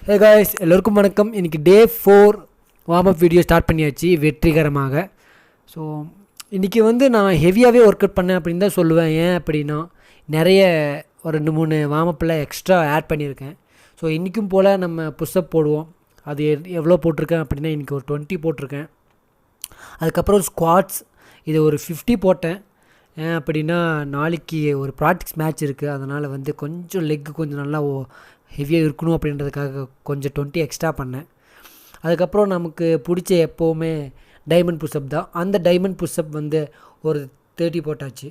Hey guys, எல்லோருக்கும் வணக்கம். இன்றைக்கி டே 4 வார்ம் அப் வீடியோ ஸ்டார்ட் பண்ணியாச்சு வெற்றிகரமாக. ஸோ இன்றைக்கி நான் ஹெவியாகவே ஒர்க் அவுட் பண்ணேன் அப்படின்னு தான் சொல்லுவேன். ஏன் அப்படின்னா நிறைய ஒரு 2-3 வார்ம் அப்பில் எக்ஸ்ட்ரா ஆட் பண்ணியிருக்கேன். ஸோ இன்றைக்கும் போல் நம்ம புஷ்அப் போடுவோம். அது எவ்வளோ போட்டிருக்கேன் அப்படின்னா இன்றைக்கி ஒரு 20 போட்டிருக்கேன். அதுக்கப்புறம் ஸ்குவாட்ஸ் இது ஒரு 50 போட்டேன். ஏன் அப்படின்னா நாளைக்கு ஒரு ப்ராக்டிஸ் மேட்ச் இருக்குது. அதனால் கொஞ்சம் லெக்கு கொஞ்சம் நல்லா ஹெவியாக இருக்கணும் அப்படின்றதுக்காக கொஞ்சம் 20 எக்ஸ்ட்ரா பண்ணேன். அதுக்கப்புறம் நமக்கு பிடிச்ச எப்போவுமே டைமண்ட் புஷ்அப் தான். அந்த டைமண்ட் புஷ்அப் ஒரு 30 போட்டாச்சு.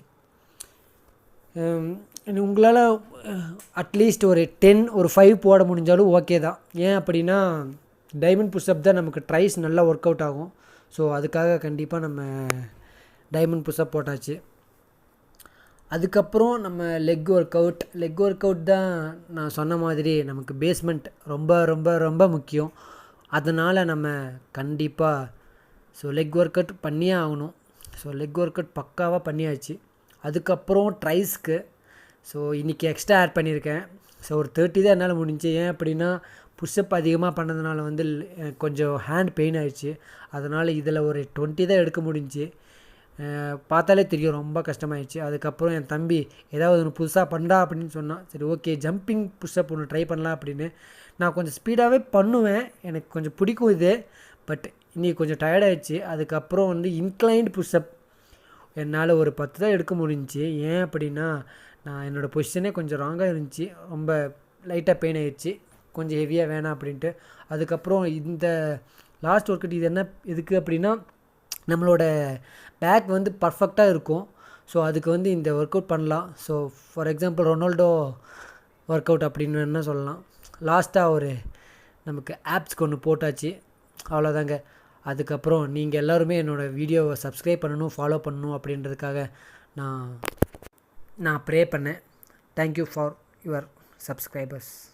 உங்களால் அட்லீஸ்ட் ஒரு 10 ஒரு 5 போட முடிஞ்சாலும் ஓகே தான். ஏன் அப்படின்னா டைமண்ட் புஷ்அப் தான் நமக்கு ட்ரைஸ் நல்லா ஒர்க் அவுட் ஆகும். ஸோ அதுக்காக கண்டிப்பாக நம்ம டைமண்ட் புஷ்அப் போட்டாச்சு. அதுக்கப்புறம் நம்ம லெக் ஒர்க் அவுட் தான் நான் சொன்ன மாதிரி நமக்கு பேஸ்மெண்ட் ரொம்ப ரொம்ப ரொம்ப முக்கியம். அதனால் நம்ம கண்டிப்பாக லெக் ஒர்க் அவுட் பண்ணியே ஆகணும். லெக் ஒர்க் அவுட் பக்காவாக பண்ணியாச்சு. அதுக்கப்புறம் ட்ரைஸ்க்கு இன்றைக்கி எக்ஸ்ட்ரா ஆட் பண்ணியிருக்கேன். ஒரு 30 தான் என்னால் முடிஞ்சு. ஏன் அப்படின்னா புஷ்அப் அதிகமாக பண்ணதுனால எனக்கு கொஞ்சம் ஹேண்ட் பெயின் ஆயிடுச்சு. அதனால் இதில் ஒரு 20 தான் எடுக்க முடிஞ்சு. பார்த்தாலே தெரியும் ரொம்ப கஷ்டமாயிடுச்சு. அதுக்கப்புறம் என் தம்பி ஏதாவது ஒன்று புதுசாக பண்ணா அப்படின்னு சொன்னான். சரி ஓகே, ஜம்பிங் புஷ்அப் ஒன்று ட்ரை பண்ணலாம் அப்படின்னு. நான் கொஞ்சம் ஸ்பீடாகவே பண்ணுவேன், எனக்கு கொஞ்சம் பிடிக்கும் இது. பட் இன்றைக்கி கொஞ்சம் டயர்டாகிடுச்சு. அதுக்கப்புறம் இன்க்ளைன்டு புஷ்அப் என்னால் ஒரு 10 தான் எடுக்க முடிஞ்சிச்சு. ஏன் அப்படின்னா நான் என்னோடய பொசிஷனே கொஞ்சம் ராங்காக இருந்துச்சு. ரொம்ப லைட்டாக பெயின் ஆகிடுச்சு. கொஞ்சம் ஹெவியாக வேணாம் அப்படின்ட்டு. அதுக்கப்புறம் இந்த லாஸ்ட் ஒர்க் அவுட் இது என்ன எதுக்கு அப்படின்னா நம்மளோட பேக் பர்ஃபெக்டாக இருக்கும். ஸோ அதுக்கு இந்த ஒர்க் அவுட் பண்ணலாம். So for example Ronaldo work out அப்படின்னு என்ன சொல்லலாம். லாஸ்ட்டாக நமக்கு ஆப்ஸ்க்கு ஒன்று போட்டாச்சு. அவ்வளோதாங்க. அதுக்கப்புறம் நீங்கள் எல்லோருமே என்னோடய வீடியோவை சப்ஸ்கிரைப் பண்ணணும், ஃபாலோ பண்ணணும் அப்படின்றதுக்காக நான் ப்ரே பண்ணேன். Thank you for your subscribers.